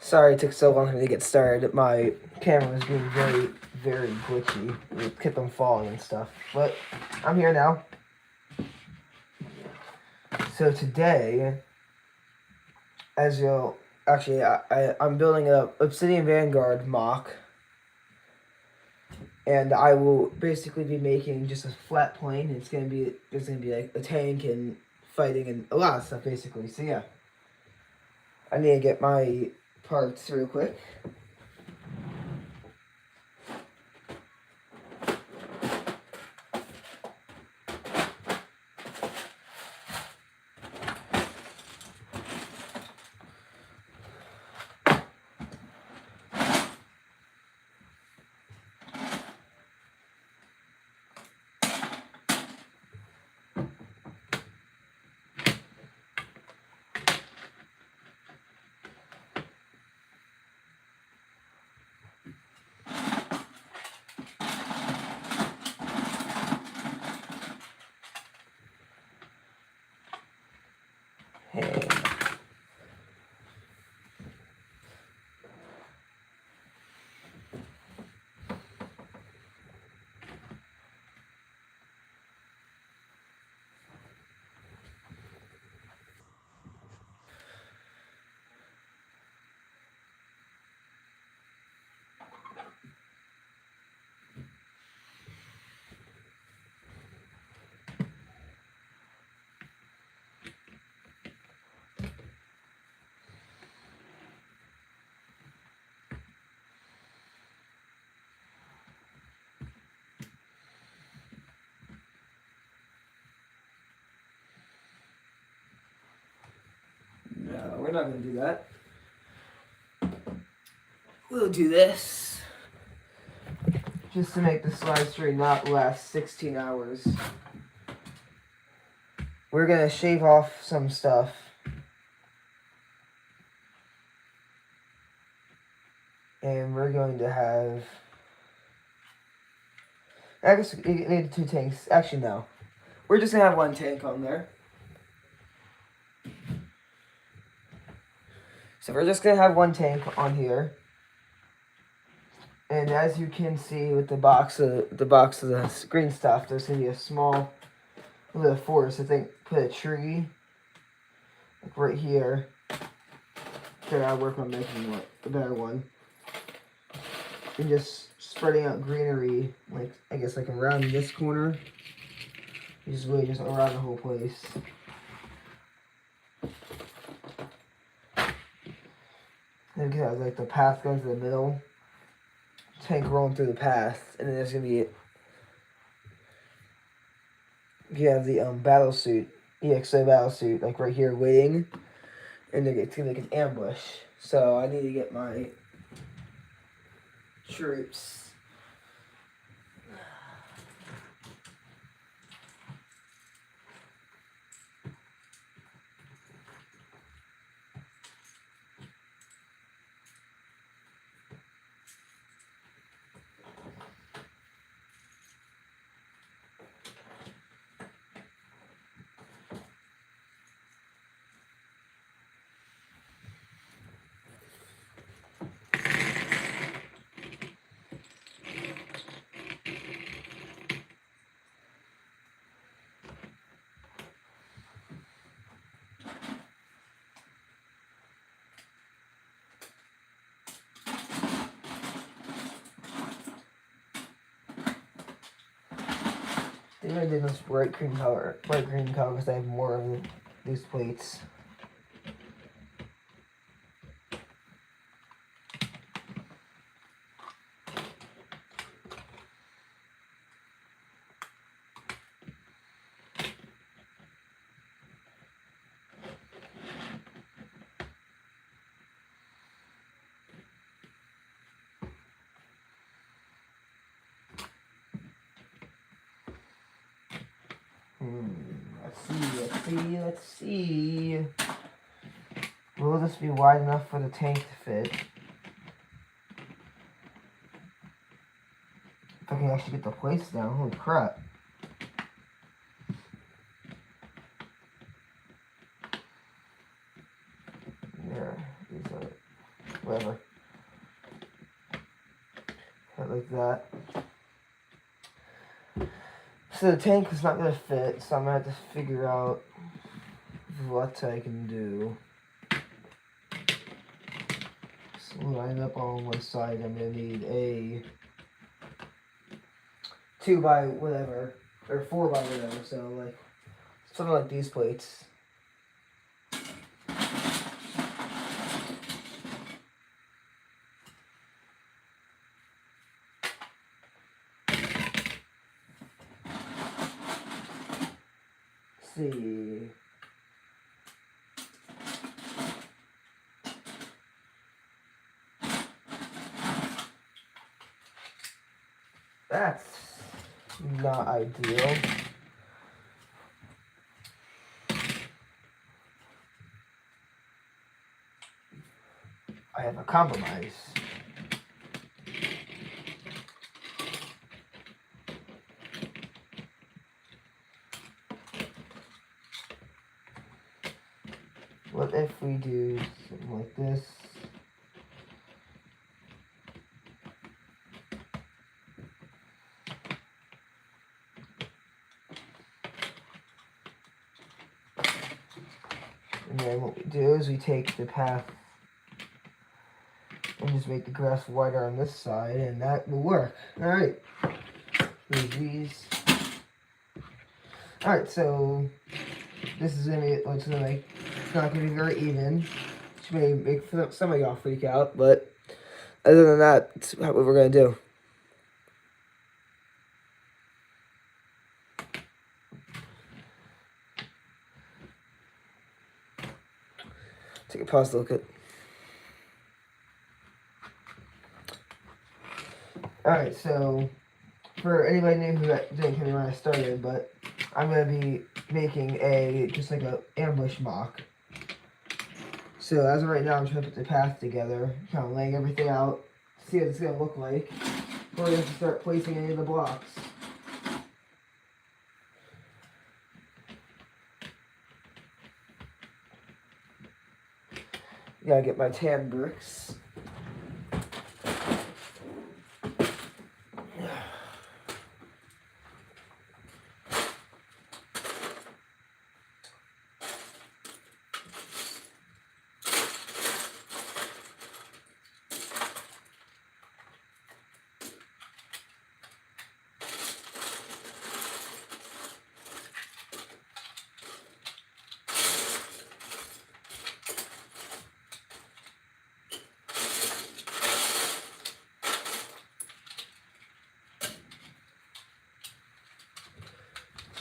Sorry it took so long for me to get started. My camera was being very, very glitchy. It kept on falling and stuff. But I'm here now. So today, as you'll... Actually, I'm building a Obsidian Vanguard mock. And I will basically be making just a flat plane. There's gonna be like a tank and fighting and a lot of stuff basically. So yeah. I need to get my parts real quick. Hey. No, we're not going to do that. We'll do this. Just to make the slide stream not last 16 hours. We're going to shave off some stuff. And we're going to have... I guess we need 2 tanks. Actually, no. We're just going to have 1 tank on there. So we're just going to have 1 tank on here. And as you can see with the box of the green stuff, there's going to be a small little forest. I think put a tree like right here. Okay, I'll work on making a better one. And just spreading out greenery, like I guess like around this corner. Just really just around the whole place. Then you have like the path going through the middle. Tank rolling through the path, and then there's gonna be you have the battle suit, EXO battle suit, like right here waiting, and it's gonna be like an ambush. So I need to get my troops. I'm gonna do this bright green color because I have more of these plates. Let's see. Will this be wide enough for the tank to fit? If I can actually get the plates down, holy crap. There, these are whatever. Like that. So the tank is not going to fit, so I'm going to have to figure out what I can do. So line up on one side, I'm going to need a 2 by whatever, or 4 by whatever, so like, something like these plates. Let's see. That's not ideal. I have a compromise. What if we do something like this? And then what we do is we take the path and just make the grass wider on this side, and that will work. Alright. Move these. Alright, so this is gonna be what's gonna make. It's not gonna be very even. Which may make some of y'all freak out, but other than that, it's what we're gonna do. Take a pause to look at. Alright, so for anybody new who didn't hear me when I started, but I'm gonna be making just like a ambush mock. So as of right now, I'm trying to put the path together, kind of laying everything out, see what it's gonna look like before we have to start placing any of the blocks. Gotta get my tan bricks.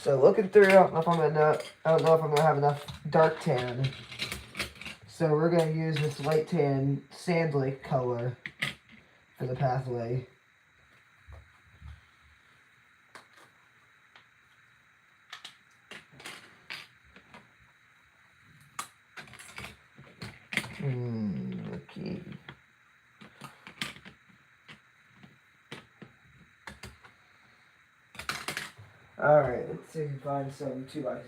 So looking through, I don't know if I'm gonna have enough dark tan. So we're gonna use this light tan Sand Lake color for the pathway. Okay. Alright, let's see if we can find some 2x.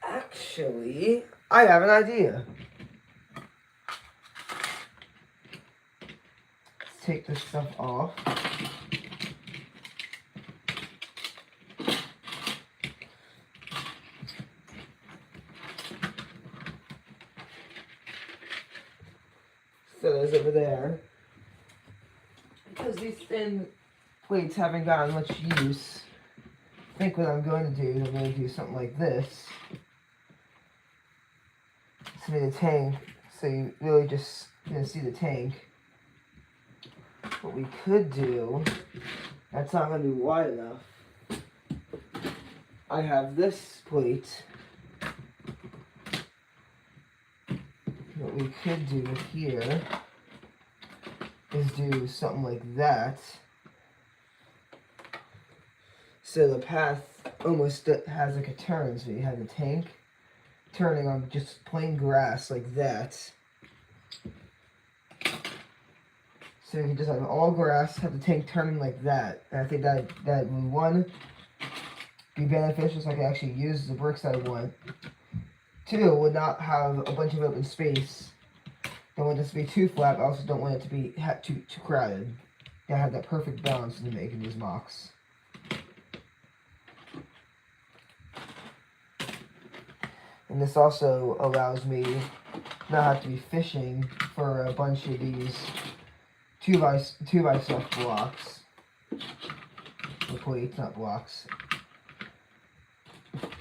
Actually, I have an idea. Let's take this stuff off. So there's over there. Because these thin plates haven't gotten much use, I think what I'm going to do is I'm going to do something like this. To be the tank, so you really just see the tank. What we could do, that's not going to be wide enough. I have this plate. What we could do here is do something like that. So the path almost has like a turn, so you have the tank turning on just plain grass like that. So you just have all grass, have the tank turning like that. And I think that would, one, be beneficial so I can actually use the bricks that I want. 2, would not have a bunch of open space. Don't want this to be too flat, but I also don't want it to be too crowded. I have that perfect balance in making these mocks. And this also allows me not have to be fishing for a bunch of these 2x6 blocks. Or plates, not blocks.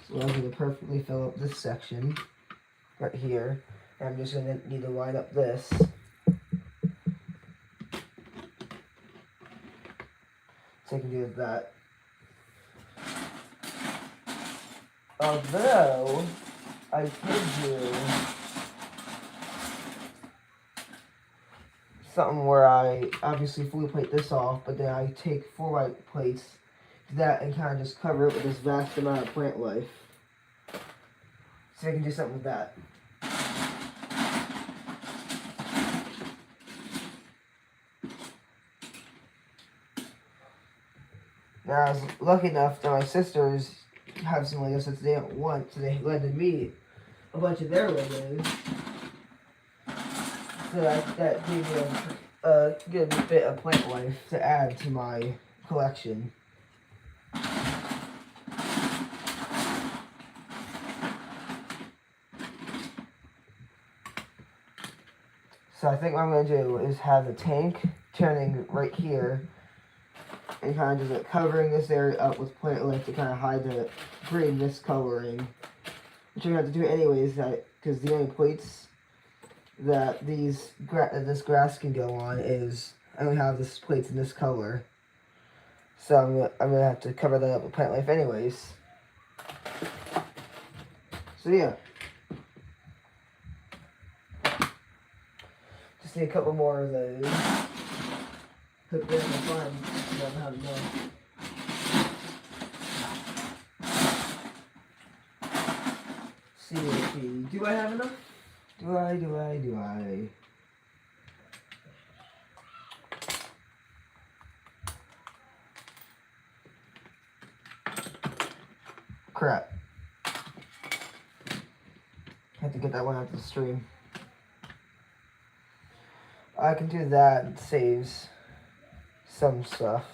So allows me to perfectly fill up this section right here. And I'm just going to need to line up this. So I can do that. Although I could do something where I obviously fully plate this off, but then I take 4 white plates, do that, and kind of just cover it with this vast amount of plant life. So I can do something with that. Now I was lucky enough that my sisters have some Legos that they don't want, so they lended me a bunch of their Legos. So that gave me a good bit of plant life to add to my collection. So I think what I'm going to do is have the tank turning right here and kind of just like covering this area up with plant life to kind of hide the green miscoloring. Which I'm going to have to do anyways, because the only plates that this grass can go on is, I only have this plates in this color. So I'm gonna have to cover that up with plant life anyways. So yeah. Just need a couple more of those. Hook this in the farm. I don't know how to go. CAP. Do I have enough? Do I? Crap. Have to get that one out of the stream. I can do that. It saves some stuff.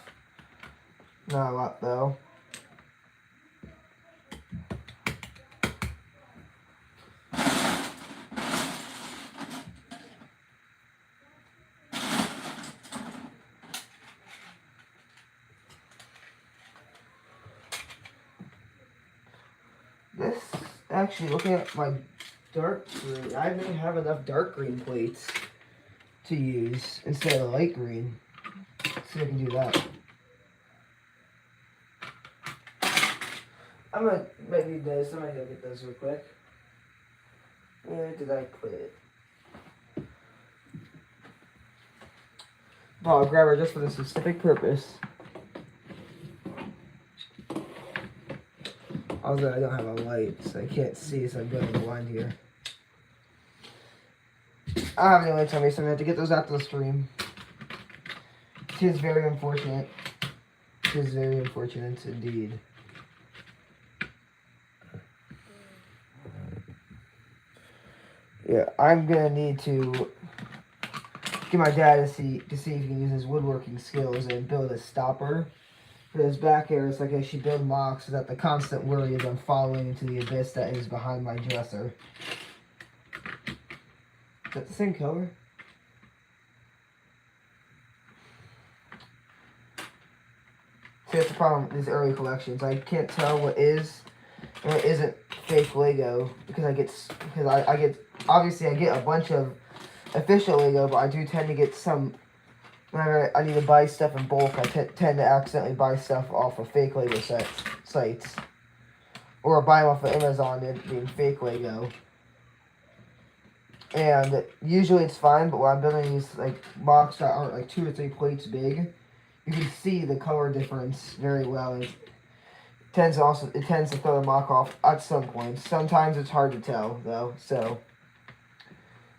Not a lot though. This, actually, looking at my dark green, I may have enough dark green plates to use instead of light green. Let's see if I can do that. I'm gonna might need those. I might go get those real quick. Where did I put it? Oh, I'll grab her just for the specific purpose. Also, I don't have a light, so I can't see, so I'm going blind here. I don't have any lights on me, so I'm going to have to get those out to the stream. It is very unfortunate. It is very unfortunate indeed. Yeah, I'm going to need to get my dad to see if he can use his woodworking skills and build a stopper. For his back areas, like I should build mocks so that the constant worry is I'm falling into the abyss that is behind my dresser. Is that the same color? See, that's the problem with these early collections. I can't tell what is and what isn't fake Lego because I get obviously I get a bunch of official Lego, but I do tend to get some. Whenever I need to buy stuff in bulk, I tend to accidentally buy stuff off of fake Lego sites. Or buy them off of Amazon and being fake Lego. And usually it's fine, but when I'm building these like mocks that aren't like 2 or 3 plates big, you can see the color difference very well. It tends to throw the mock off at some point. Sometimes it's hard to tell though, so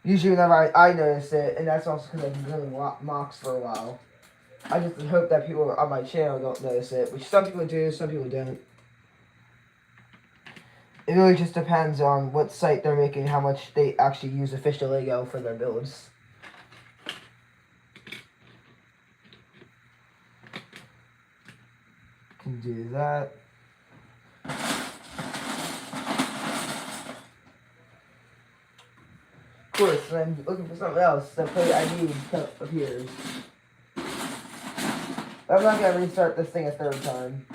usually whenever I notice it, and that's also because I've been doing mocks for a while. I just hope that people on my channel don't notice it, which some people do, some people don't. it really just depends on what site they're making, how much they actually use official Lego for their builds. Can do that. Of course, when I'm looking for something else, the plate I need appears. I'm not going to restart this thing a third time.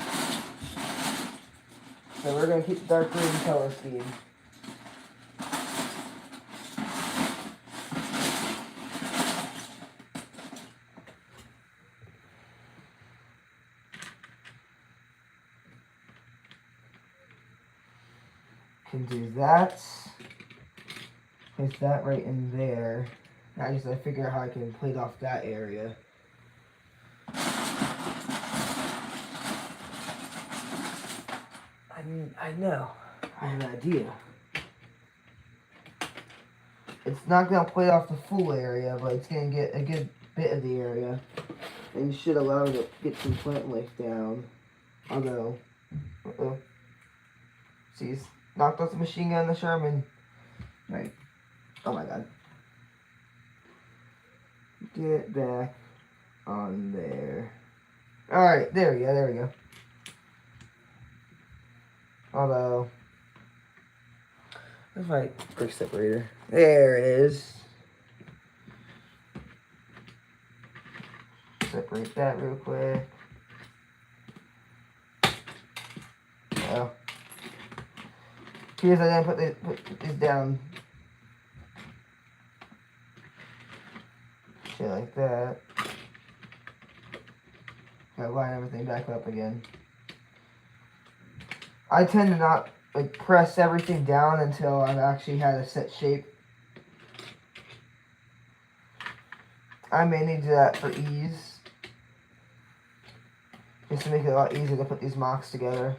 So we're going to keep the dark green color scheme. Can do that. Place that right in there. I figure out how I can plate off that area. I know. I have an idea. It's not going to plate off the full area, but it's going to get a good bit of the area. And should allow it to get some plant life down. Although, see, he's knocked off the machine gun, the Sherman. Right. Oh my god. Get back on there. Alright, there we go. Although, where's my brick separator? There it is. Separate that real quick. Oh. Here's I didn't put this down. Shit like that. Gotta line everything back up again. I tend to not like press everything down until I've actually had a set shape. I may need to do that for ease. Just to make it a lot easier to put these mocks together.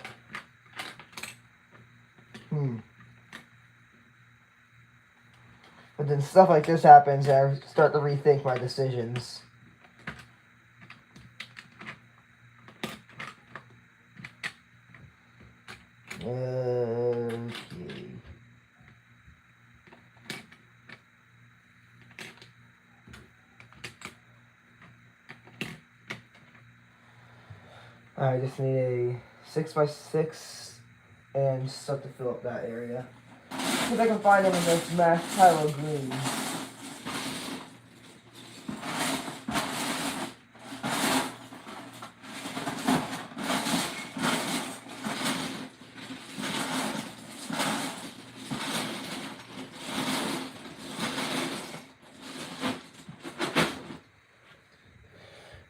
But then stuff like this happens and I start to rethink my decisions. Okay. I just need a 6x6 and stuff to fill up that area. See if I can find them in this mass pile of green.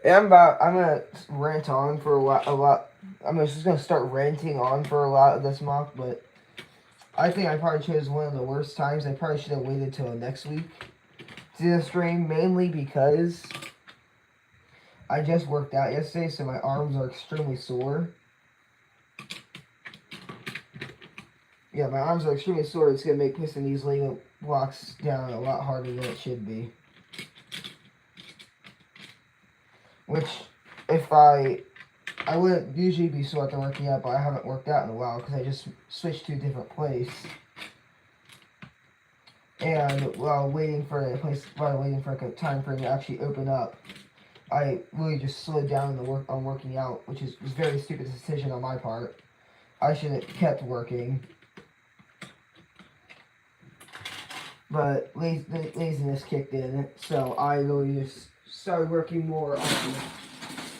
I'm gonna rant on for a lot. I'm just gonna start ranting on for a lot of this mock, but I think I probably chose one of the worst times. I probably should have waited till next week to do the stream, mainly because I just worked out yesterday, so my arms are extremely sore. Yeah, my arms are extremely sore. It's gonna make putting these Lego blocks down a lot harder than it should be. Which, if I wouldn't usually be sore after working out, but I haven't worked out in a while because I just switched to a different place. And while waiting for a time frame to actually open up, I really just slowed down on working out, which was a very stupid decision on my part. I should have kept working. But laziness kicked in, so I really just started working more on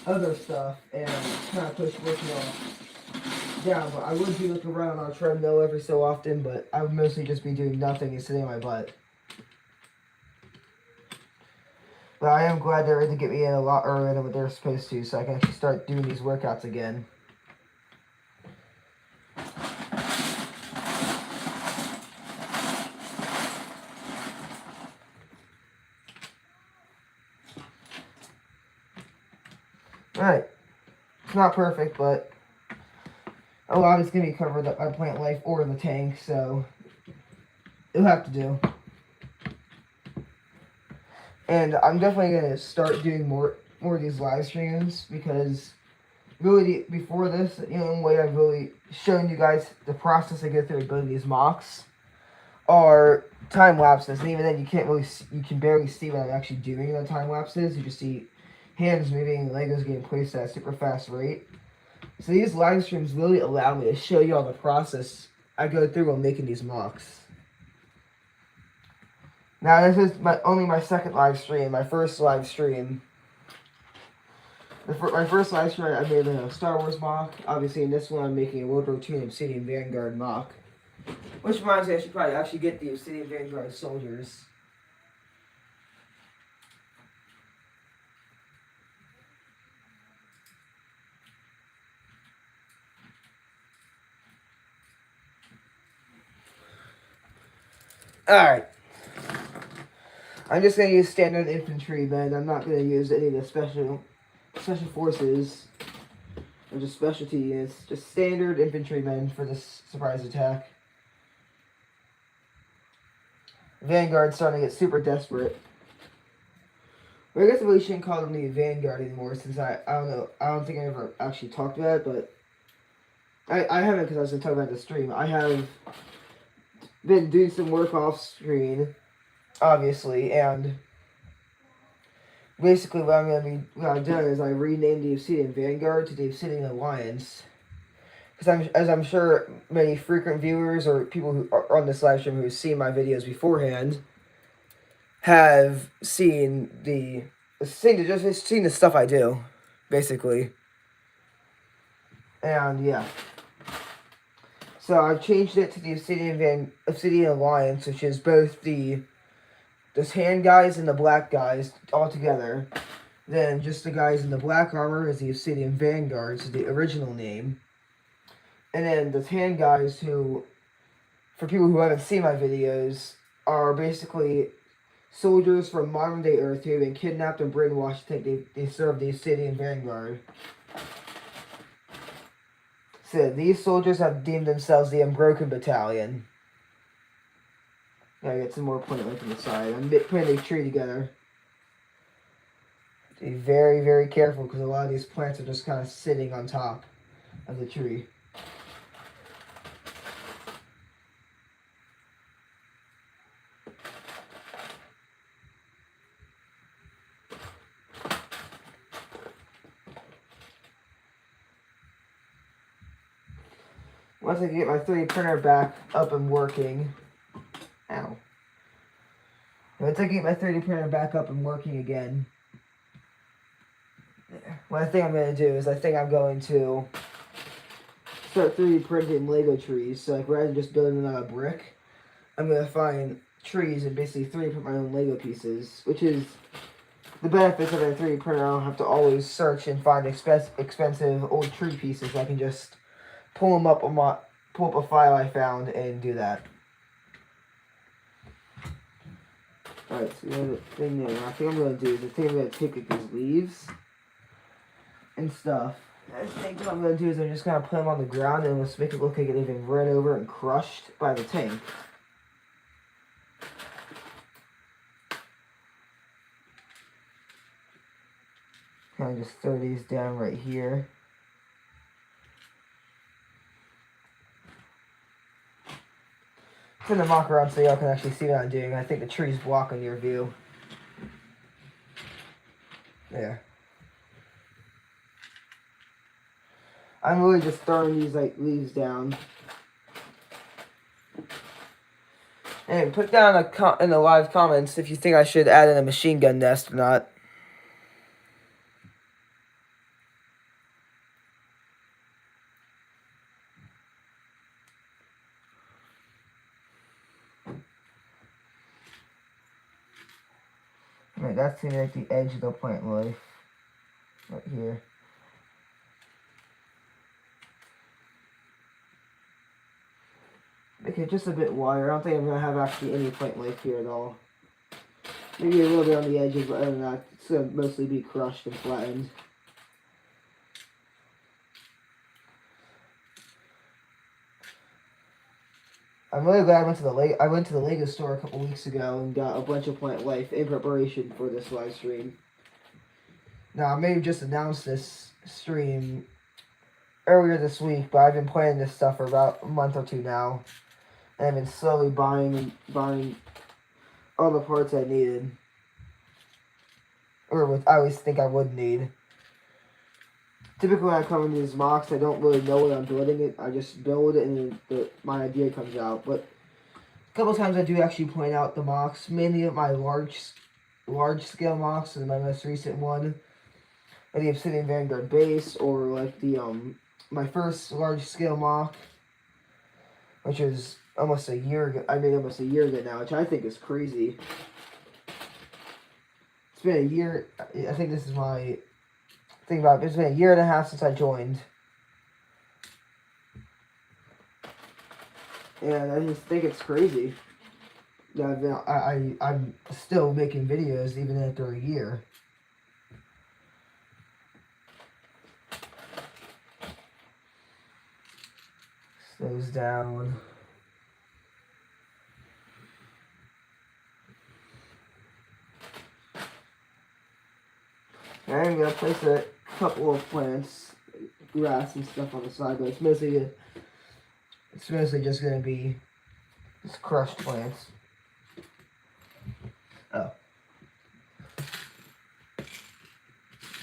other stuff and kind of pushed working off down. But I would be looking around on a treadmill every so often, but I would mostly just be doing nothing and sitting on my butt. But I am glad they're able to get me in a lot earlier than what they're supposed to, so I can actually start doing these workouts again. Alright, it's not perfect, but a lot of it's going to be covered up by plant life or the tank, so it'll have to do. And I'm definitely going to start doing more of these live streams, because really, before this, the only way I've really shown you guys the process I go through building these MOCs are time lapses, and even then you can't really you can barely see what I'm actually doing in the time lapses. You just see hands moving and Legos getting placed at a super fast rate. So these live streams really allow me to show you all the process I go through when making these MOCs. Now this is only my second live stream. My first live stream, my first live stream I made a Star Wars MOC. Obviously in this one I'm making a World War II Obsidian Vanguard MOC. Which reminds me I should probably actually get the Obsidian Vanguard soldiers. Alright. I'm just going to use standard infantry men. I'm not going to use any of the special forces or just specialty units. Just standard infantrymen for this surprise attack. Vanguard's starting to get super desperate. Well, I guess I really shouldn't call them the Vanguard anymore since I don't know. I don't think I ever actually talked about it, but I haven't because I was going to talk about the stream. I have been doing some work off screen, obviously, and basically what I've done is I renamed the Obsidian Vanguard to the Obsidian Alliance. Because as I'm sure many frequent viewers or people who are on this live stream who have seen my videos beforehand have seen the stuff I do, basically. And yeah. So I've changed it to the Obsidian Alliance, which is both those hand guys and the black guys all together. Then just the guys in the black armor is the Obsidian Vanguard, so the original name. And then the tan guys who, for people who haven't seen my videos, are basically soldiers from modern day Earth who have been kidnapped and brainwashed to think they serve the Obsidian Vanguard. So these soldiers have deemed themselves the Unbroken Battalion. Gotta get some more point light on the side. I'm putting a tree together. Be very, very careful because a lot of these plants are just kind of sitting on top of the tree. Once I get my 3D printer back up and working, once I get my 3D printer back up and working again, what I think I'm going to do is I think I'm going to start 3D printing Lego trees. So like rather than just building them out of brick, I'm going to find trees and basically 3D print my own Lego pieces, which is the benefits of a 3D printer. I don't have to always search and find expensive old tree pieces. I can just pull up a file I found and do that. Alright, so the other thing there, I think I'm going to do is I think I'm going to take these leaves and stuff. I think what I'm going to do is I'm just going to put them on the ground and let's make it look like they've been run over and crushed by the tank. Kind of just throw these down right here. Turn the MOC around so y'all can actually see what I'm doing. I think the tree's blocking your view. There. I'm really just throwing these like leaves down. And put down in the live comments if you think I should add in a machine gun nest or not. Right, that's gonna be like the edge of the plant life. Right here. Make it just a bit wider. I don't think I'm gonna have actually any plant life here at all. Maybe a little bit on the edges, but other than that, it's gonna mostly be crushed and flattened. I'm really glad I went to the Lego store a couple weeks ago and got a bunch of plant life in preparation for this live stream. Now I may have just announced this stream earlier this week, but I've been planning this stuff for about a month or two now, and I've been slowly buying all the parts I needed, or what I always think I would need. Typically, when I come into these mocks, I don't really know when I'm building it. I just build it, and my idea comes out. But a couple times I do actually point out the mocks, mainly at my large scale mocks, and my most recent one, like the Obsidian Vanguard base, or like the my first large scale mock, which is almost a year ago. I made almost a year ago now, which I think is crazy. It's been a year. I think this is my thing about it. It's been a year and a half since I joined. And I just think it's crazy. I'm still making videos even after a year. Slows down. I'm gonna place a couple of plants, grass and stuff on the side, but it's mostly just gonna be just crushed plants. Oh.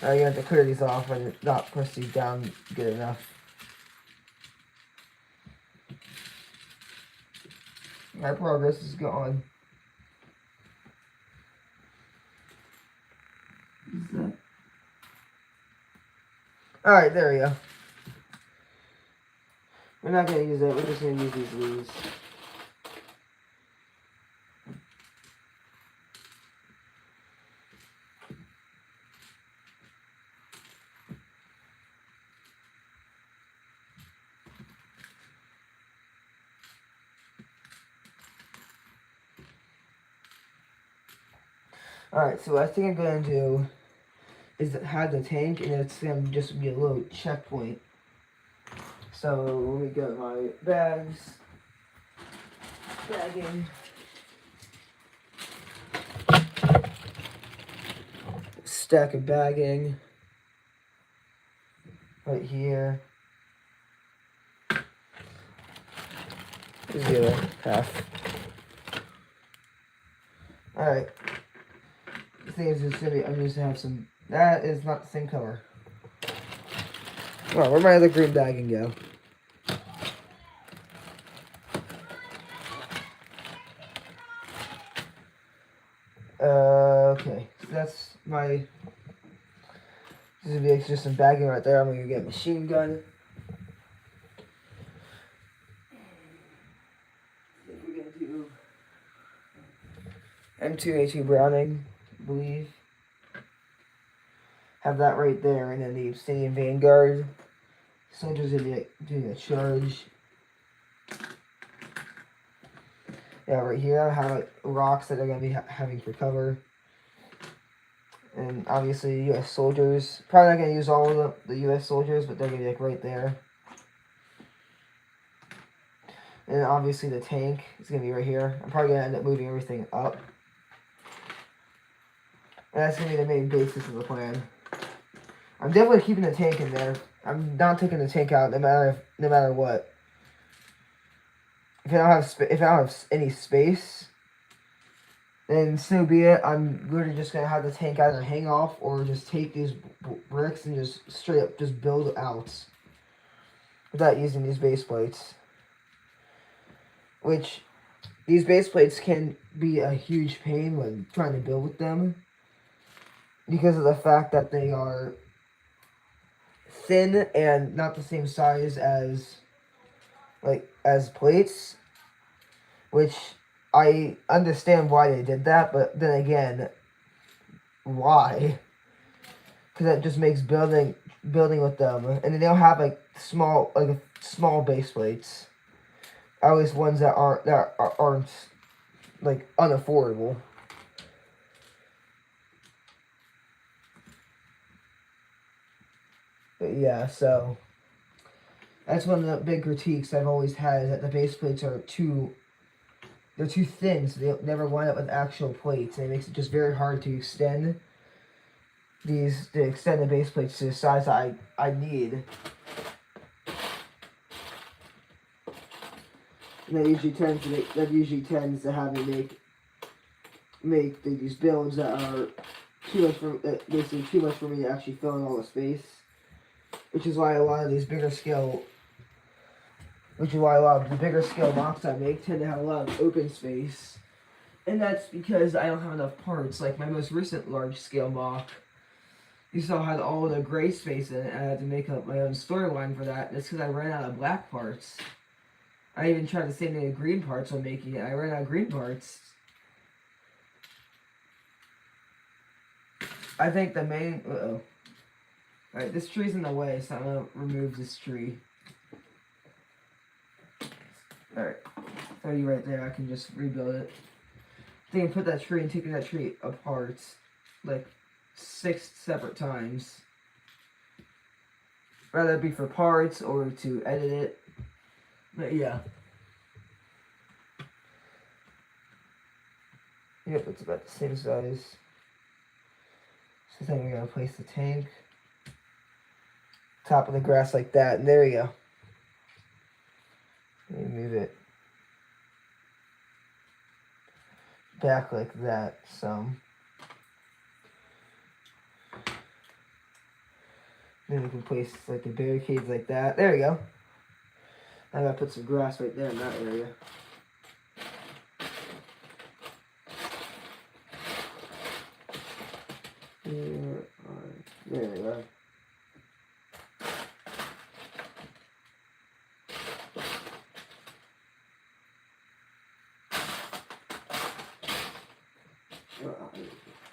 Now you have to clear these off and not press these down good enough. My progress is gone. Alright, there we go. We're not going to use that, we're just going to use these leaves. Alright, so what I think I'm going to do is have the tank, and it's going to just be a little checkpoint. So let me get my bags. Bagging. Stack of bagging. Right here. Here's the other half. Alright. The thing is, it's gonna be, I'm just gonna have some. That is not the same color. Well, where'd my other green bagging go? Okay. So that's my. This is gonna be just some bagging right there. I'm gonna get a machine gun. I think we're gonna do M2A2 Browning, I believe. Have that right there, and then the Obsidian Vanguard. Soldiers are doing a charge. Yeah, right here I have like, rocks that they're gonna be having for cover. And obviously U.S. soldiers. Probably not gonna use all of the U.S. soldiers, but they're gonna be like right there. And obviously the tank is gonna be right here. I'm probably gonna end up moving everything up. And that's gonna be the main basis of the plan. I'm definitely keeping the tank in there. I'm not taking the tank out no matter what. If I don't have any space, then so be it. I'm literally just gonna have the tank either hang off or just take these bricks and just straight up just build out without using these base plates. Which these base plates can be a huge pain when trying to build with them because of the fact that they are thin and not the same size as plates, which I understand why they did that, but then again, why? Because that just makes building with them, and then they'll have like small base plates. Always ones that aren't like unaffordable. But yeah, so that's one of the big critiques I've always had, is that the base plates are too thin, so they never wind up with actual plates, and it makes it just very hard to extend the base plates to the size I need. And that usually tends to have me make these builds that are basically too much for me to actually fill in all the space. Which is why a lot of the bigger scale MOCs I make tend to have a lot of open space. And that's because I don't have enough parts. Like my most recent large scale MOC, you saw had all the gray space in it, and I had to make up my own storyline for that. That's because I ran out of black parts. I even tried the same thing with green parts when making it. I ran out of green parts. I think the main... Alright, this tree's in the way, so I'm going to remove this tree. Alright. Throw you right there. I can just rebuild it. I think I put that tree and taking that tree apart like 6 separate times. Rather it be for parts or to edit it. But yeah. Yep, it's about the same size. So then we're going to place the tank. Top of the grass like that, and there you go. Let me move it back like that some. Then we can place like the barricades like that. There we go. I'm gonna put some grass right there in that area. There we go.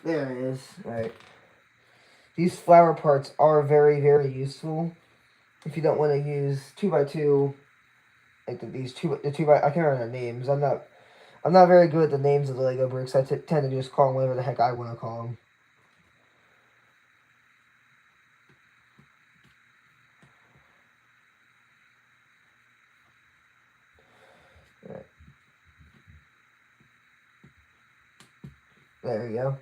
There it is. Alright. These flower parts are very, very useful. If you don't want to use 2x2, like the 2x, I can't remember the names. I'm not very good at the names of the Lego bricks. I tend to just call them whatever the heck I want to call them. Right. There we go.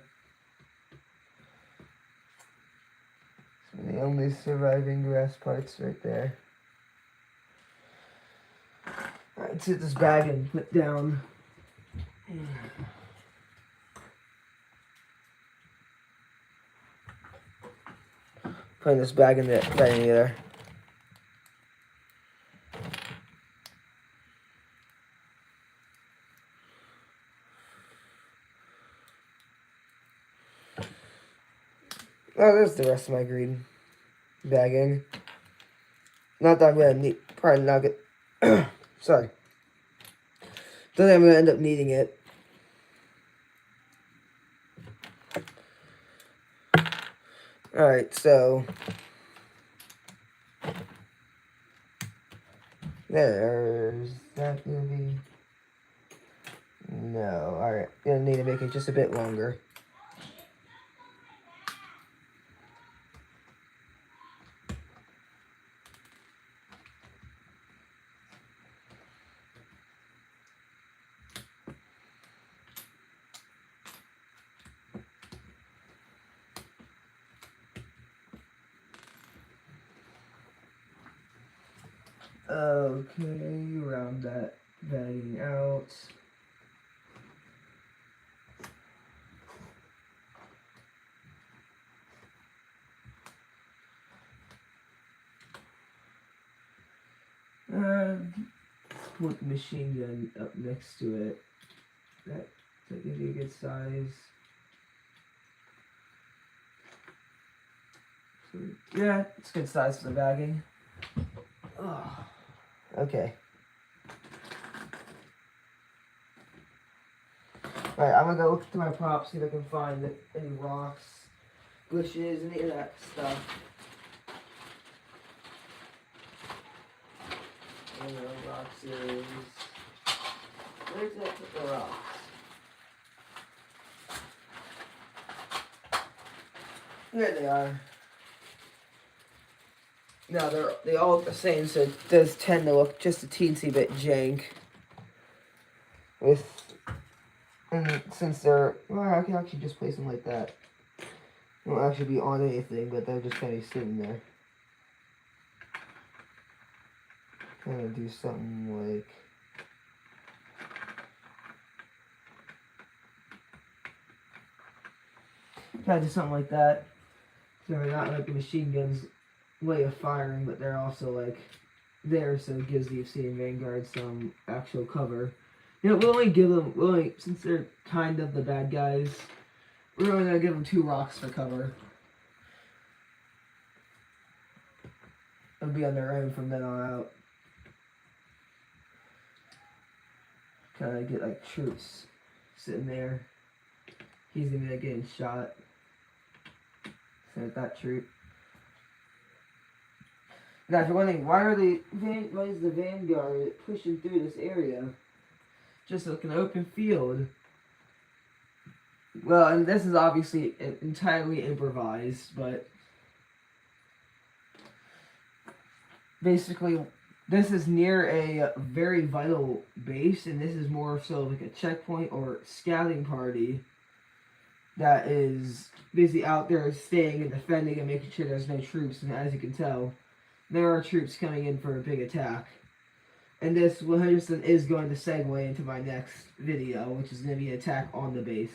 The only surviving grass parts right there. Alright, let's get this bag and put down. Putting this bag in there. Oh, there's the rest of my green bagging. Not that I'm gonna need, probably not get. Sorry. Don't think I'm gonna end up needing it. Alright, so. There's that gonna be. No, alright. Gonna need to make it just a bit longer. Okay, round that bagging out. Put the machine gun up next to it. That gives you a good size. So, yeah, it's a good size for the bagging. Oh, okay. Alright, I'm gonna go look through my props, see if I can find any rocks, bushes, any of that stuff. And the rocks is... Where's that put the rocks? There they are. No, they all look the same, so it does tend to look just a teensy bit jank. And since they're, well, I can actually just place them like that. They won't actually be on anything, but they're just kind of sitting there. Kind of do something like kind of do something like that. So they're not like the machine guns way of firing, but they're also like there, so it gives the Obsidian Vanguard some actual cover. You know, we'll only, since they're kind of the bad guys, we're only gonna give them 2 rocks for cover. They'll be on their own from then on out. Kind of get like troops sitting there. He's gonna be like getting shot. Send that troop. Now, if you're wondering, why is the Vanguard pushing through this area? Just like an open field. Well, and this is obviously entirely improvised, but basically, this is near a very vital base, and this is more so like a checkpoint or scouting party that is basically out there staying and defending and making sure there's no troops. And as you can tell, there are troops coming in for a big attack. And this 100% is going to segue into my next video, which is going to be an attack on the base.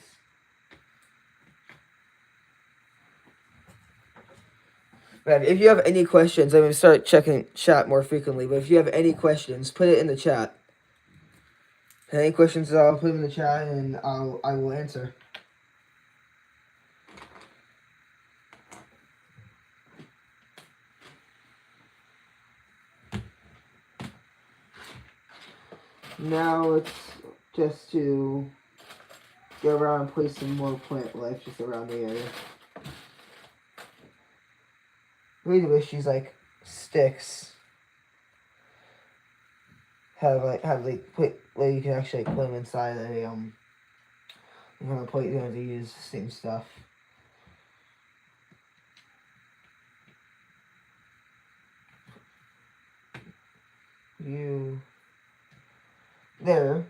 But if you have any questions, I'm going to start checking chat more frequently, but if you have any questions, put it in the chat. Any questions, I'll put them in the chat and I will answer. Now it's just to go around and place some more plant life just around the area. I really wish these like sticks have put where you can actually put them inside a kind of plate you're going to use the same stuff. You there.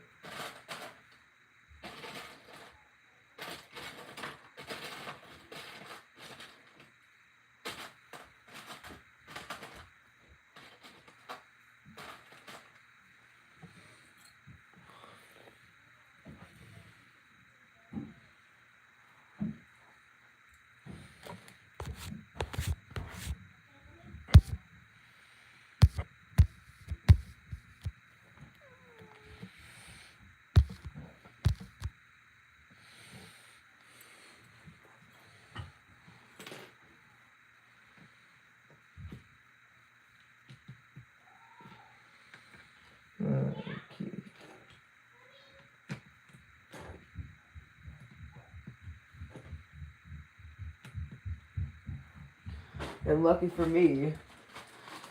And lucky for me,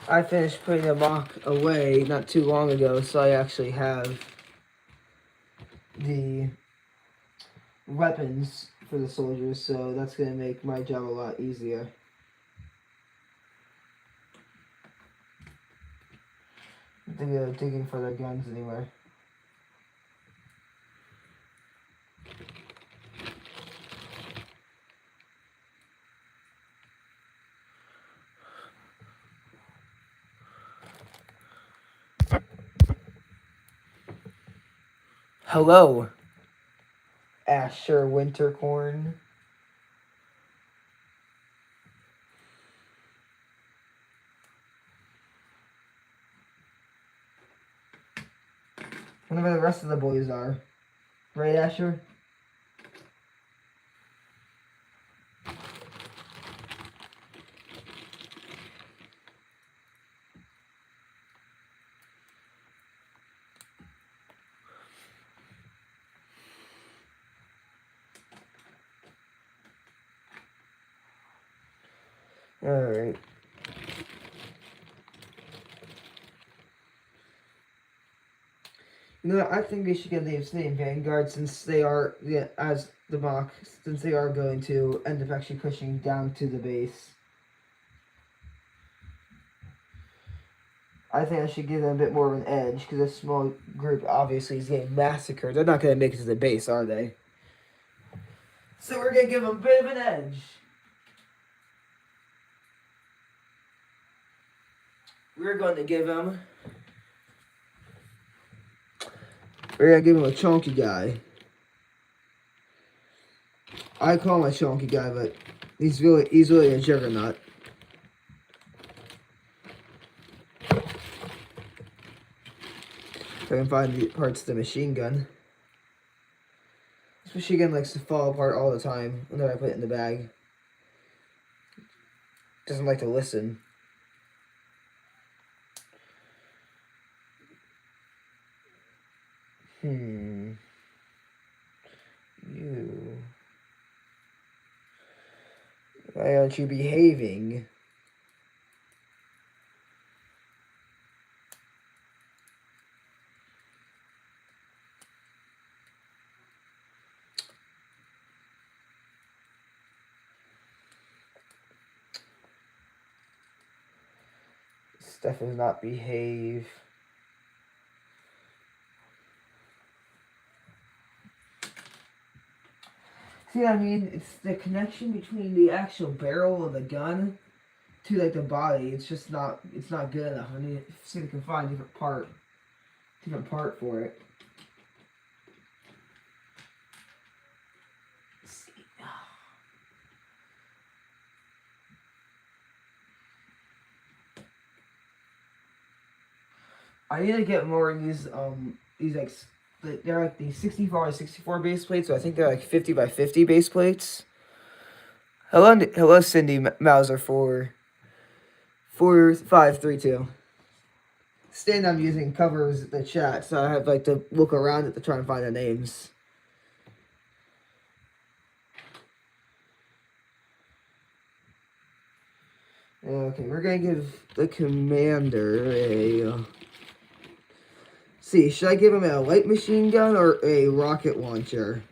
I finished putting the mock away not too long ago, so I actually have the weapons for the soldiers, so that's going to make my job a lot easier. I think they're digging for their guns anywhere. Hello, Asher Wintercorn. I wonder where the rest of the boys are. Right, Asher? Alright. You know, I think they should get the Obsidian Vanguard since they are, as the mock, since they are going to end up actually pushing down to the base. I think I should give them a bit more of an edge because this small group obviously is getting massacred. They're not going to make it to the base, are they? So we're going to give them a bit of an edge. We're going to give him a chunky guy. I call him a chunky guy, but he's really a juggernaut. If I can find the parts of the machine gun. This machine gun likes to fall apart all the time whenever I put it in the bag. Doesn't like to listen. You. Why aren't you behaving? Stuff does not behave. See what I mean? It's the connection between the actual barrel of the gun to like the body. It's just not. It's not good enough. I need to see if we can find a different part for it. I need to get more of these like they're like the 64 by 64 base plates, so I think they're like 50 by 50 base plates. Hello, Cindy Mauser 4532. Stand I'm using covers the chat, so I have like to look around it to try and find the names. Okay, we're gonna give the commander a. See, should I give him a light machine gun or a rocket launcher?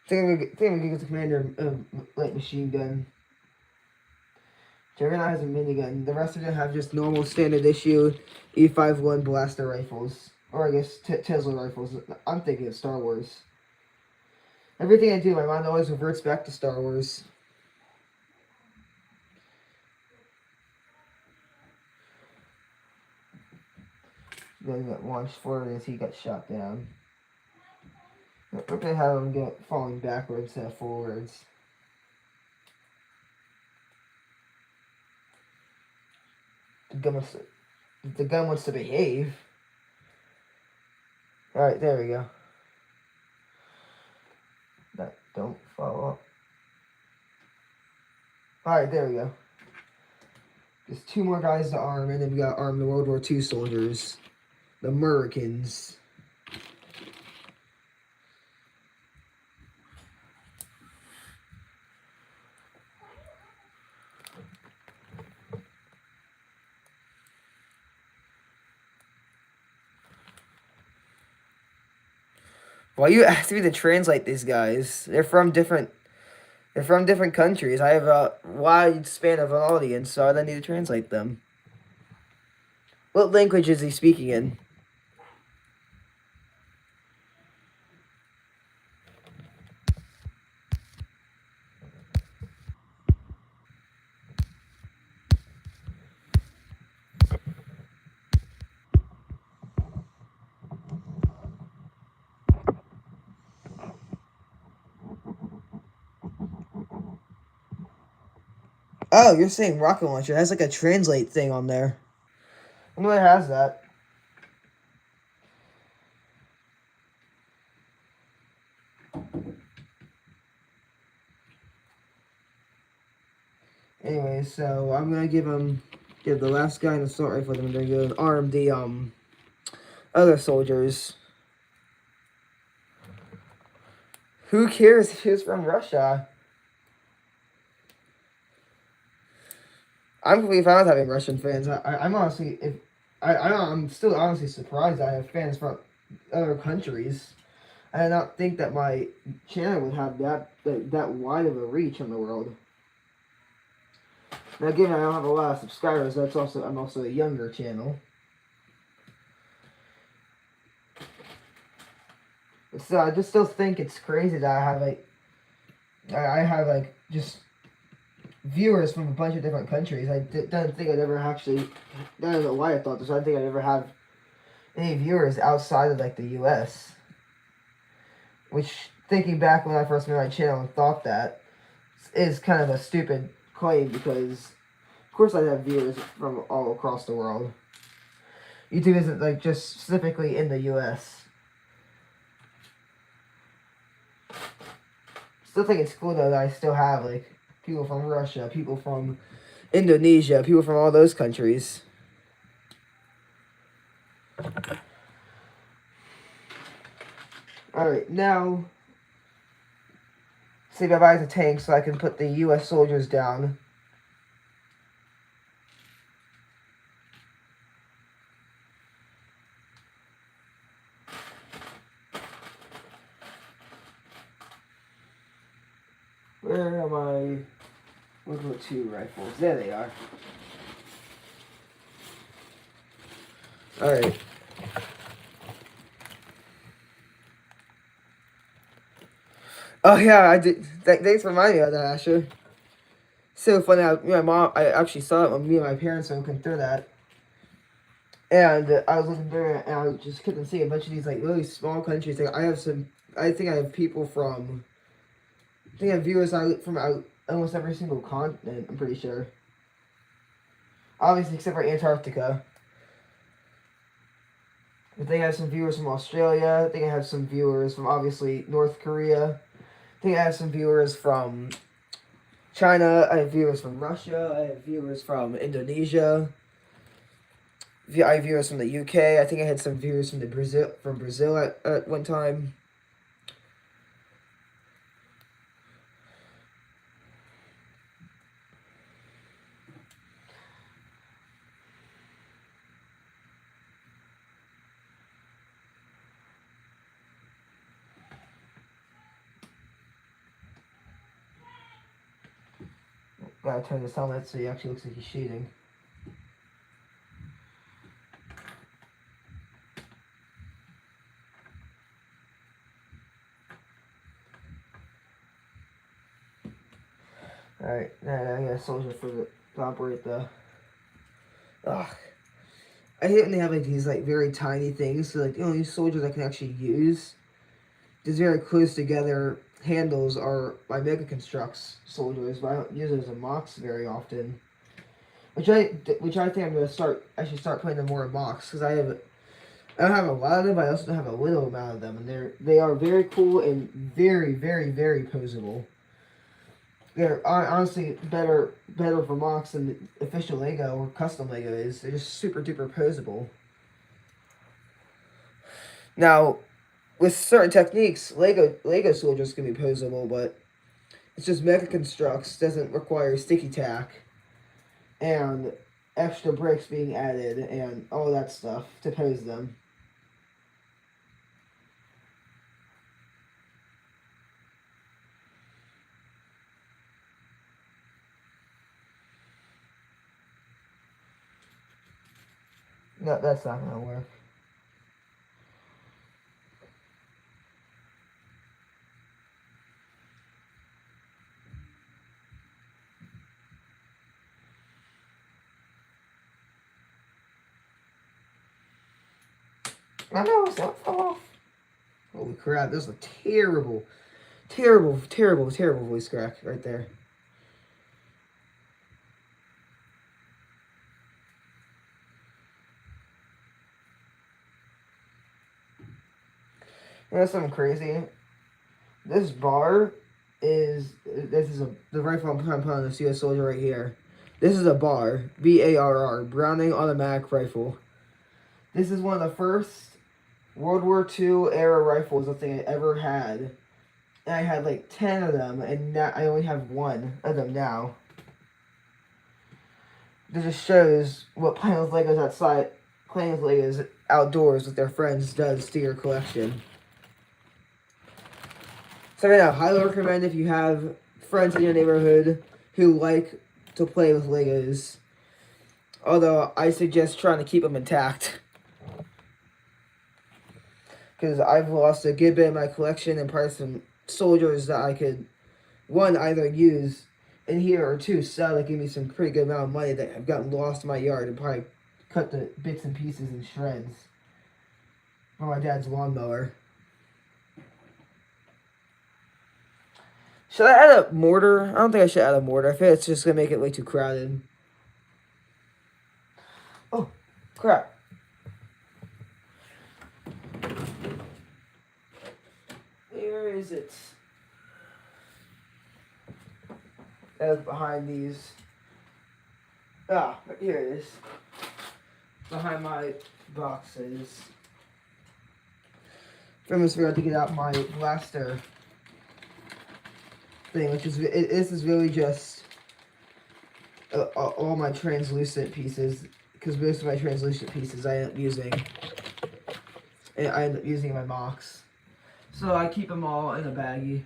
I think I'm gonna give the commander a light machine gun. Juggernaut has a minigun. The rest of them have just normal standard issue E51 blaster rifles. Or I guess Tesla rifles. I'm thinking of Star Wars. Everything I do, my mind always reverts back to Star Wars. Then got launched forward as he got shot down. We're gonna have him get falling backwards instead of forwards. The gun wants to behave. Alright, there we go. That don't fall up. Alright, there we go. Just 2 more guys to arm, and then we got arm the World War II soldiers. The Americans. Why you ask me to translate these guys? They're from different countries. I have a wide span of an audience, so I don't need to translate them. What language is he speaking in? Oh, you're saying rocket launcher. It has like a translate thing on there. I wonder what has that. Anyway, so I'm gonna give the last guy an assault rifle. I'm gonna give arm the other soldiers. Who cares if he's from Russia? I'm completely fine with having Russian fans. I'm honestly, I'm still honestly surprised I have fans from other countries. I did not think that my channel would have that wide of a reach in the world. Now, given I don't have a lot of subscribers, I'm also a younger channel. So I just still think it's crazy that I have like just viewers from a bunch of different countries. Don't think I'd ever actually. I don't know why I thought this. I don't think I'd ever have any viewers outside of like the U.S. Which, thinking back when I first made my channel and thought that, is kind of a stupid claim because, of course, I have viewers from all across the world. YouTube isn't like just specifically in the U.S. Still think it's cool though that I still have like people from Russia, people from Indonesia, people from all those countries. Alright, now see if I buy the tank so I can put the US soldiers down. Where are my World War II rifles? There they are. Alright. Oh yeah, I did. Thanks for reminding me of that, Asher. So funny. I actually saw it when me and my parents were looking through that, and I was looking through it, and I just couldn't see a bunch of these like really small countries. Like I think I have people from. I think I have viewers from almost every single continent. I'm pretty sure. Obviously, except for Antarctica. I think I have some viewers from Australia. I think I have some viewers from obviously North Korea. I think I have some viewers from China. I have viewers from Russia. I have viewers from Indonesia. I have viewers from the UK. I think I had some viewers from Brazil at one time. Gotta turn this helmet so he actually looks like he's shooting. Alright, now I got a soldier to operate the. Ugh. I hate when they have like these like very tiny things, so like the only soldiers I can actually use. These very close together handles are my Mega Construx soldiers, but I don't use those in MOX very often. Which I think I'm gonna start. I should start putting them more in MOX because I don't have a lot of them, but I also don't have a little amount of them, and they are very cool and very posable. They're honestly better for MOX than official Lego or custom Lego is. They're just super duper posable. Now, with certain techniques, Lego soldiers can be posable, but it's just Mecha Construx doesn't require sticky tack and extra bricks being added and all that stuff to pose them. No, that's not gonna work. I know, it's not fell off. Holy crap, this is a terrible voice crack right there. You know something crazy? This bar is the rifle I'm putting on this US soldier right here. This is a bar, BARR, Browning Automatic Rifle. This is one of the first World War II era rifles I think I ever had. And I had like 10 of them, and now I only have one of them now. This just shows what playing with Legos outdoors with their friends does to your collection. So right now, highly recommend if you have friends in your neighborhood who like to play with Legos. Although I suggest trying to keep them intact. because I've lost a good bit of my collection and probably some soldiers that I could, one, either use in here or two, sell that give me some pretty good amount of money that have gotten lost in my yard and probably cut the bits and pieces and shreds from my dad's lawnmower. Should I add a mortar? I don't think I should add a mortar. I feel it's just going to make it way too crowded. Oh, crap. Where is it? That was behind these. Ah, here it is. Behind my boxes. I almost forgot to get out my blaster thing, which is, this is really just all my translucent pieces, because most of my translucent pieces I end up using in my MOCs. So I keep them all in a baggie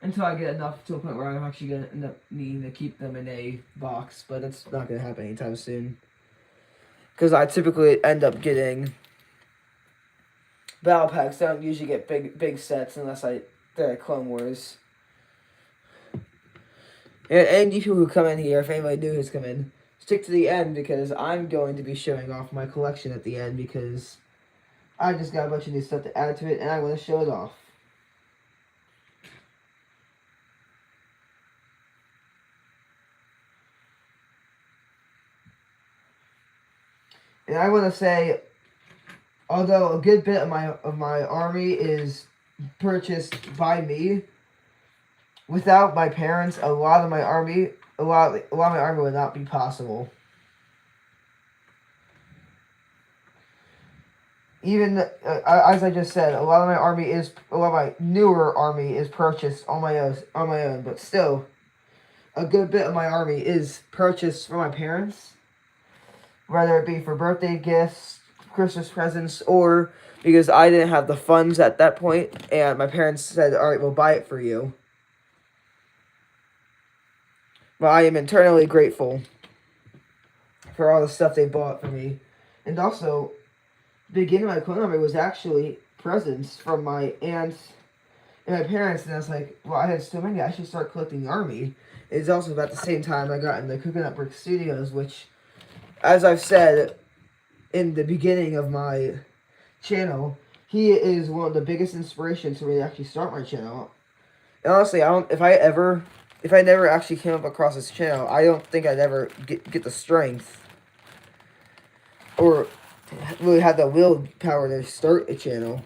until I get enough to a point where I'm actually going to end up needing to keep them in a box, but that's not going to happen anytime soon. Because I typically end up getting battle packs. I don't usually get big sets unless they're at Clone Wars. And any people who come in here, if anybody new who's come in, stick to the end because I'm going to be showing off my collection at the end because I just got a bunch of new stuff to add to it and I want to show it off. And I want to say, although a good bit of my army is purchased by me, without my parents, a lot of my army would not be possible. Even as I just said, a lot of my newer army is purchased on my own, but still, a good bit of my army is purchased from my parents, whether it be for birthday gifts, Christmas presents, or because I didn't have the funds at that point, and my parents said, "All right, we'll buy it for you." But I am eternally grateful for all the stuff they bought for me. And also, the beginning of my clone army was actually presents from my aunts and my parents. And I was like, well, I had so many, I should start collecting the army. It's also about the same time I got into Coconut Brick Studios, which, as I've said in the beginning of my channel, he is one of the biggest inspirations for me to actually start my channel. And honestly, if I never actually came up across this channel, I don't think I'd ever get the strength or really have the willpower to start a channel.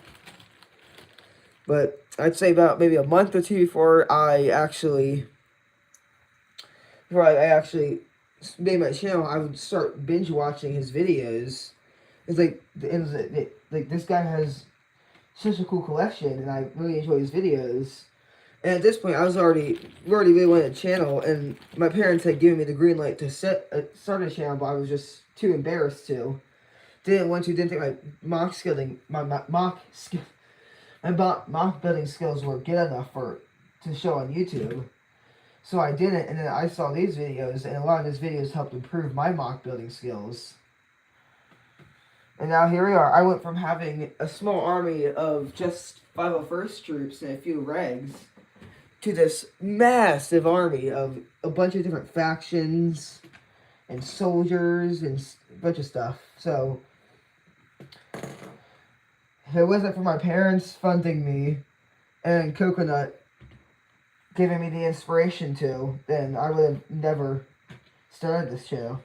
But I'd say about maybe a month or two before I actually made my channel, I would start binge watching his videos. It's like this guy has such a cool collection, and I really enjoy his videos. And at this point, we already really wanted a channel, and my parents had given me the green light to start a channel, but I was just too embarrassed to. Didn't think my mock building skills were good enough to show on YouTube. So I didn't, and then I saw these videos, and a lot of these videos helped improve my mock building skills. And now here we are. I went from having a small army of just 501st troops and a few regs to this massive army of a bunch of different factions and soldiers and a bunch of stuff. So, if it wasn't for my parents funding me and Coconut giving me the inspiration to, then I would have never started this channel.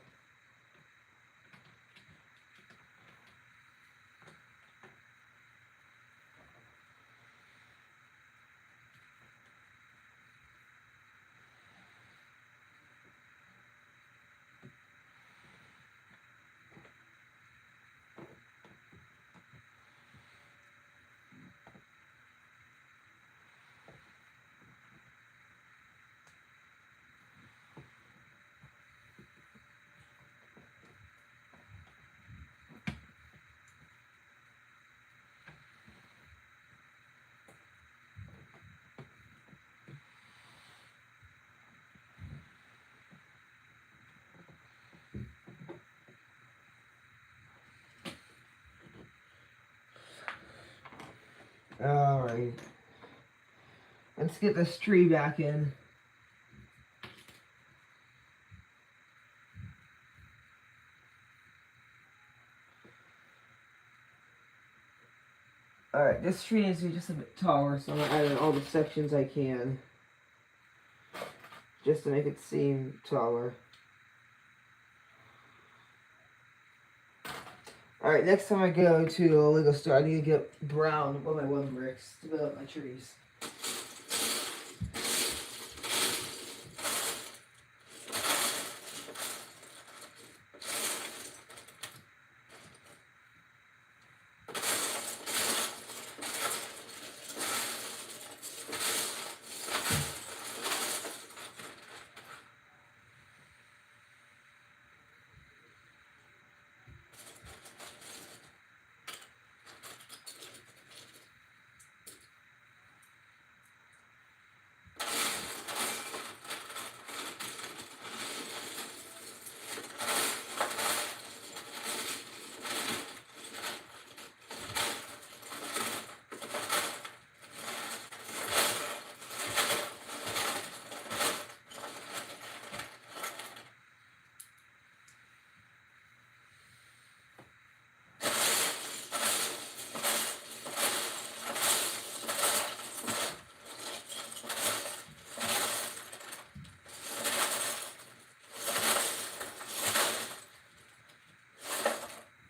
Alright. Let's get this tree back in. Alright, this tree needs to be just a bit taller, so I'm going to add in all the sections I can. Just to make it seem taller. Alright, next time I go to a Lego store, I need to get brown 1x1 bricks to build up my trees.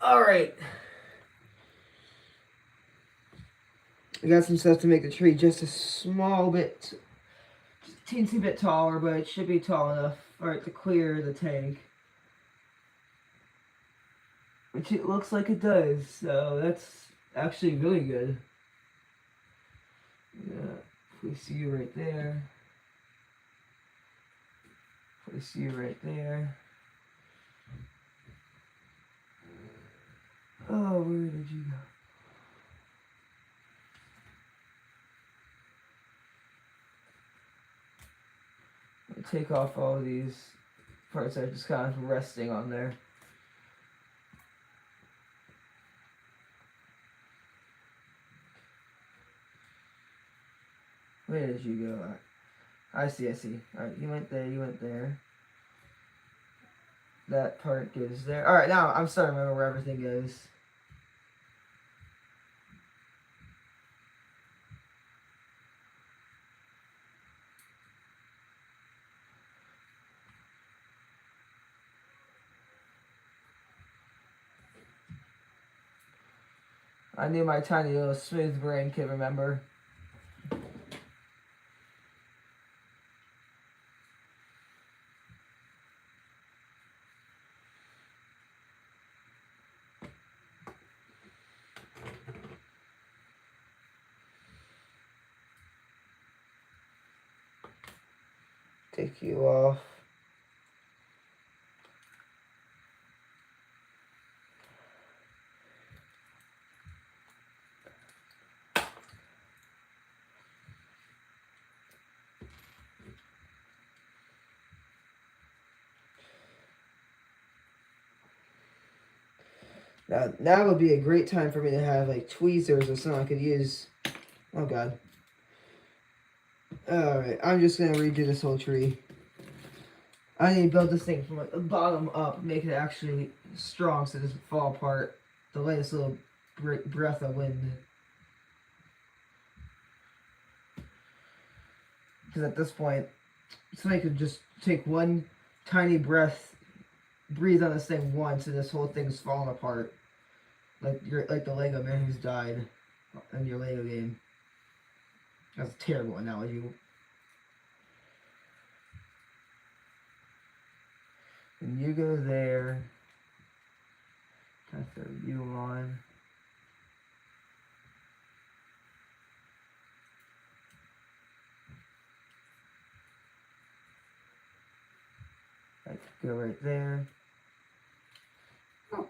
Alright. I got some stuff to make the tree just a small bit, just a teensy bit taller, but it should be tall enough for it to clear the tank. Which it looks like it does, so that's actually really good. Yeah, place you right there. Place you right there. Oh, where did you go? Take off all of these parts that are just kind of resting on there. Where did you go? I see. Alright, you went there. That part goes there. Alright, now I'm starting to remember where everything goes. I knew my tiny little smooth brain could remember. Take you off. Now would be a great time for me to have like tweezers or something I could use. Oh god. Alright, I'm just gonna redo this whole tree. I need to build this thing from like the bottom up, make it actually strong so it doesn't fall apart. The latest little breath of wind. Because at this point, somebody could just take one tiny breath, breathe on this thing once, and this whole thing's falling apart. Like the Lego man who's died in your Lego game. That's a terrible analogy. And you go there. Kind of throw you on. I could go right there. Oh.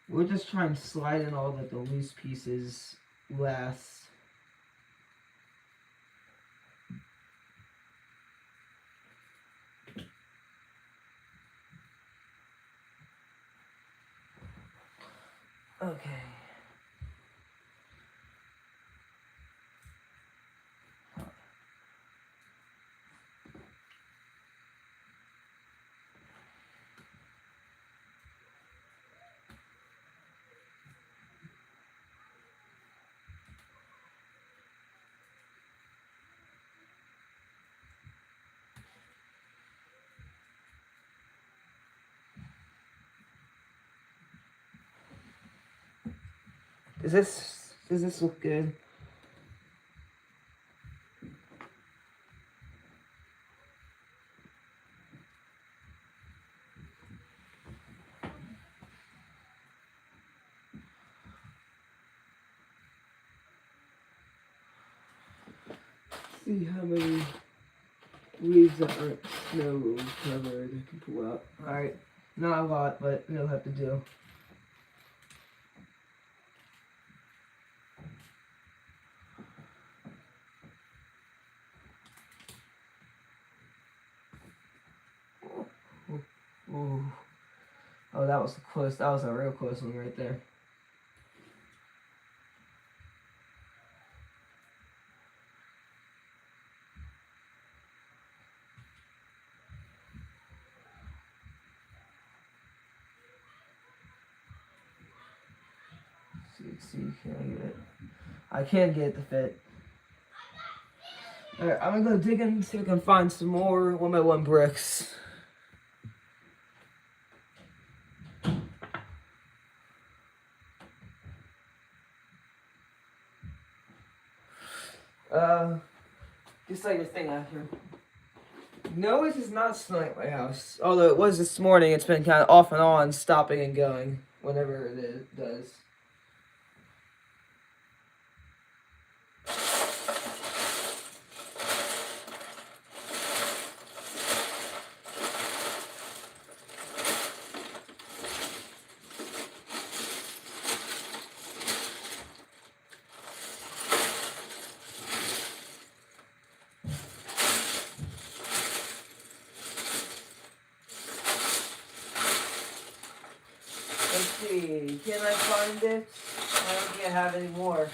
We'll just try and slide in all the loose pieces last. Okay. Does this look good? See how many leaves that aren't snow covered I can pull out. Alright, not a lot, but it'll have to do. Ooh. Oh, that was close. That was a real close one right there. See, can I get it? I can't get it to fit. Alright, I'm gonna go dig in, see if I can find some more 1x1 bricks. Just like your thing after. No, it is not snowing at my house. Although it was this morning, it's been kind of off and on, stopping and going whenever it does. Let's see, can I find it? I don't think I have any more.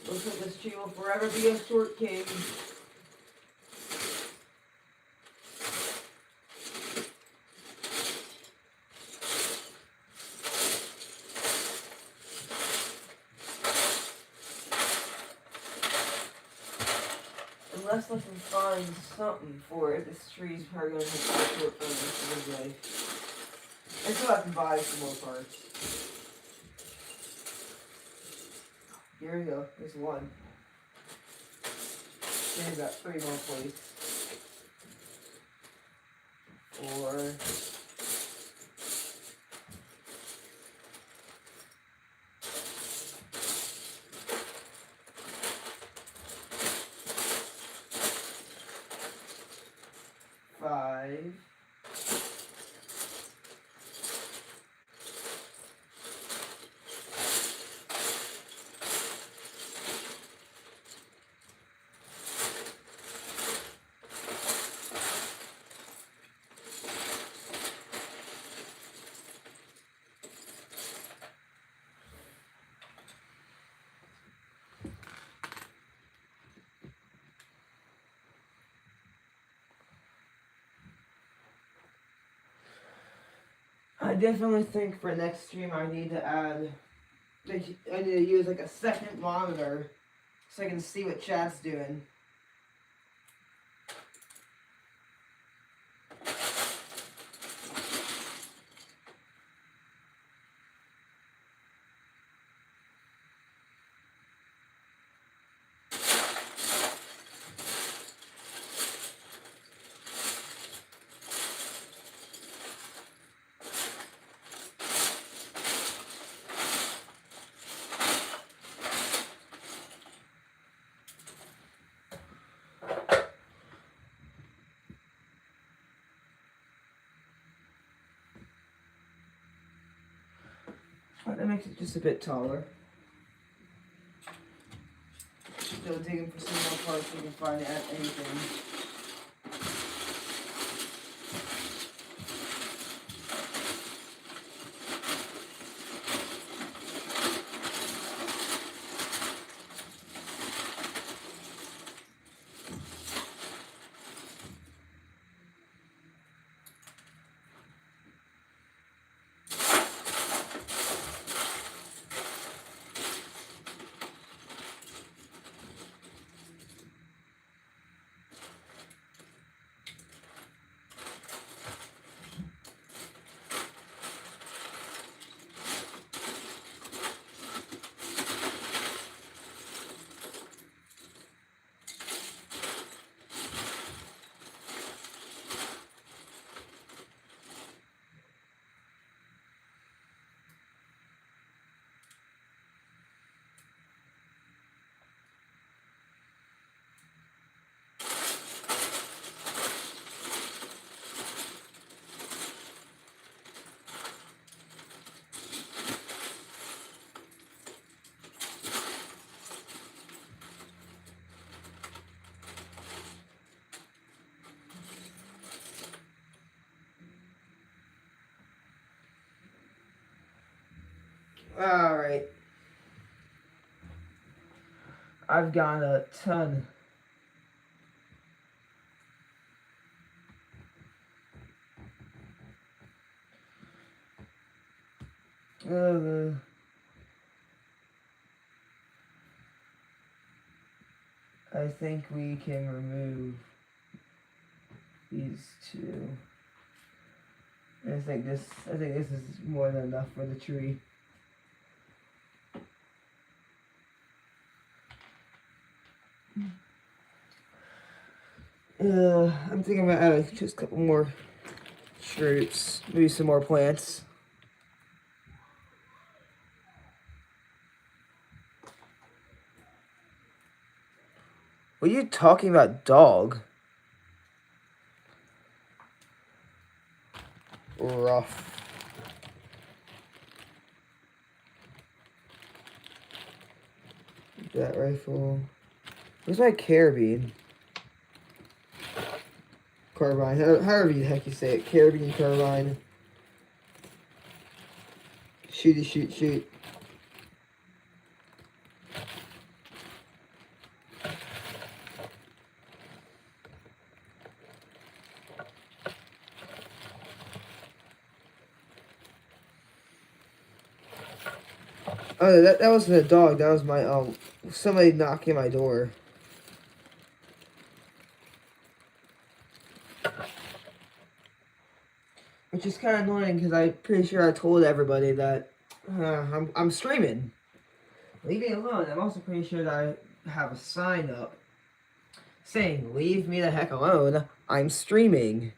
Looks like this tree will forever be a short king. Unless I can find something for it, this tree's probably going to be short for the rest of the day. I still have to buy some more parts. Here we go. There's one. Then we got 3 more plates. 4. 5. 'I definitely think for next stream I need to add, I need to use like a second monitor so I can see what chat's doing. That makes it just a bit taller. Still digging for some more parts so we can find anything. Alright. I've got a ton. I think we can remove these two. I think this is more than enough for the tree. I'm thinking about adding just a couple more shirts, maybe some more plants. What are you talking about, dog? Rough. That rifle. Where's my carabine? Carbine. However the heck you say it. Carabine, carbine. Shooty, shoot, shoot. Oh, that wasn't a dog. That was my somebody knocking my door. Which is kind of annoying because I'm pretty sure I told everybody that I'm streaming. Leave me alone. I'm also pretty sure that I have a sign up saying "Leave me the heck alone. I'm streaming."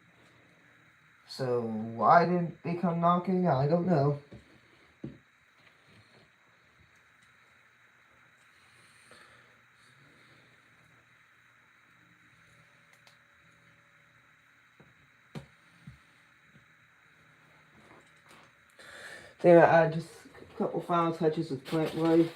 So why didn't they come knocking? I don't know. So yeah, just a couple final touches with plant life.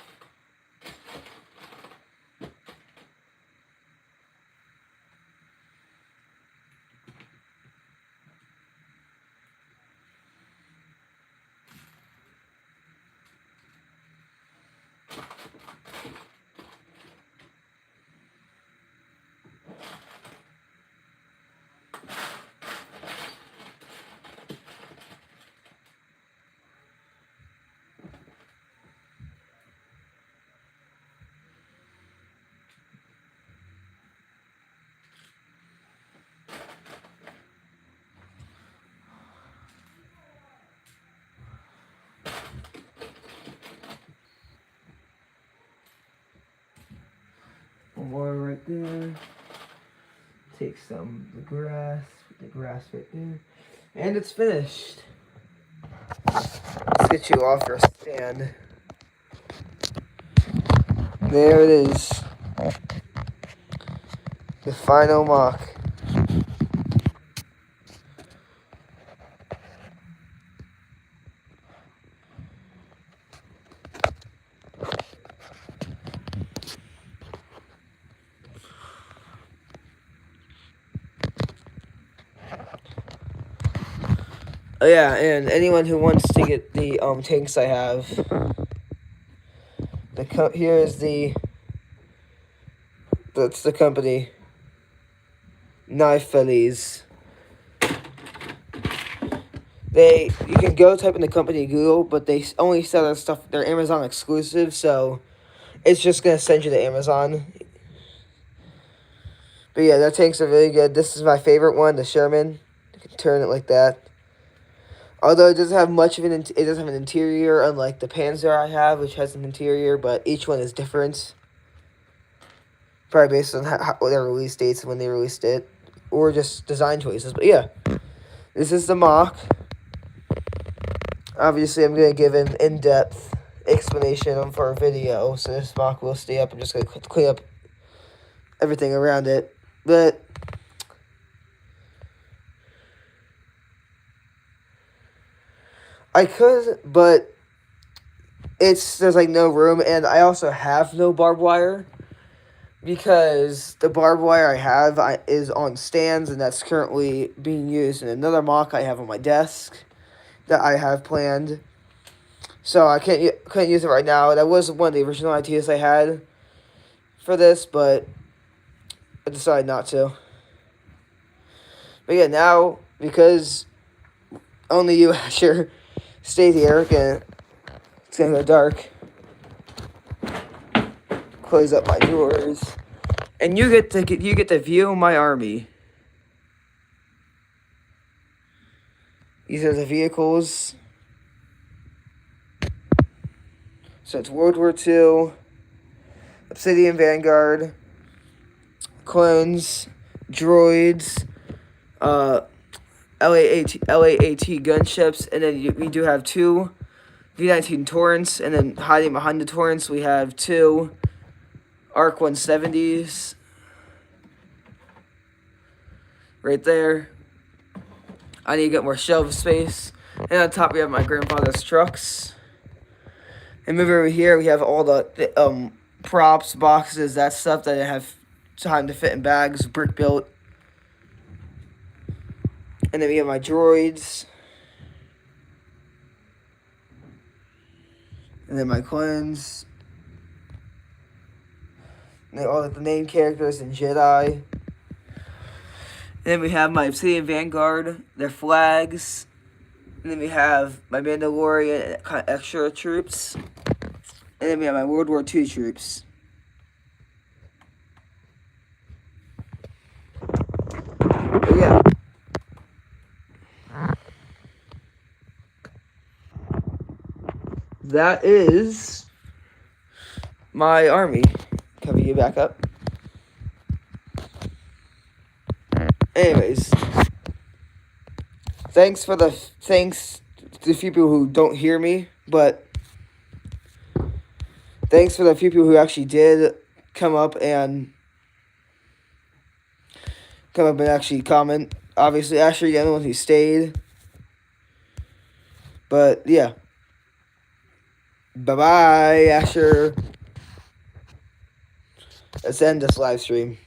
One more right there. Take some of the grass, put the grass right there. And it's finished. Let's get you off your stand. There it is. The final mock. Oh yeah, and anyone who wants to get the tanks I have, here is that's the company. Knife Fellies. You can go type in the company Google, but they only sell their stuff. They're Amazon exclusive, so it's just gonna send you to Amazon. But yeah, their tanks are really good. This is my favorite one, the Sherman. You can turn it like that. Although it doesn't have much of it doesn't have an interior, unlike the Panzer I have, which has an interior, but each one is different. Probably based on their release dates and when they released it, or just design choices. But yeah, this is the mock. Obviously, I'm going to give an in-depth explanation for a video, so this mock will stay up. I'm just going to clean up everything around it. But I could, but there's like no room, and I also have no barbed wire because the barbed wire I have is on stands, and that's currently being used in another mock I have on my desk that I have planned. So I couldn't use it right now. That was one of the original ideas I had for this, but I decided not to. But yeah, now because only you, Asher, stayed here, it's gonna go dark. Close up my drawers, and you get to view my army. These are the vehicles. So it's World War II, Obsidian Vanguard, clones, droids, LAAT gunships, and then we do have 2 V-19 Torrents, and then hiding behind the Torrents we have 2 ARC 170s right there. I need to get more shelf space. And on top we have my grandfather's trucks. And move over here we have all the props, boxes, that stuff that I have time to fit in bags, brick built. And then we have my droids. And then my clones. And then all of the main characters and Jedi. And then we have my Obsidian Vanguard, their flags. And then we have my Mandalorian kind of extra troops. And then we have my World War II troops. But yeah. That is my army. Cover you back up. Anyways, thanks to the few people who don't hear me, but thanks for the few people who actually did come up and actually comment. Obviously, Asher, you're the only one who stayed. But yeah. Bye-bye, Asher. Let's end this live stream.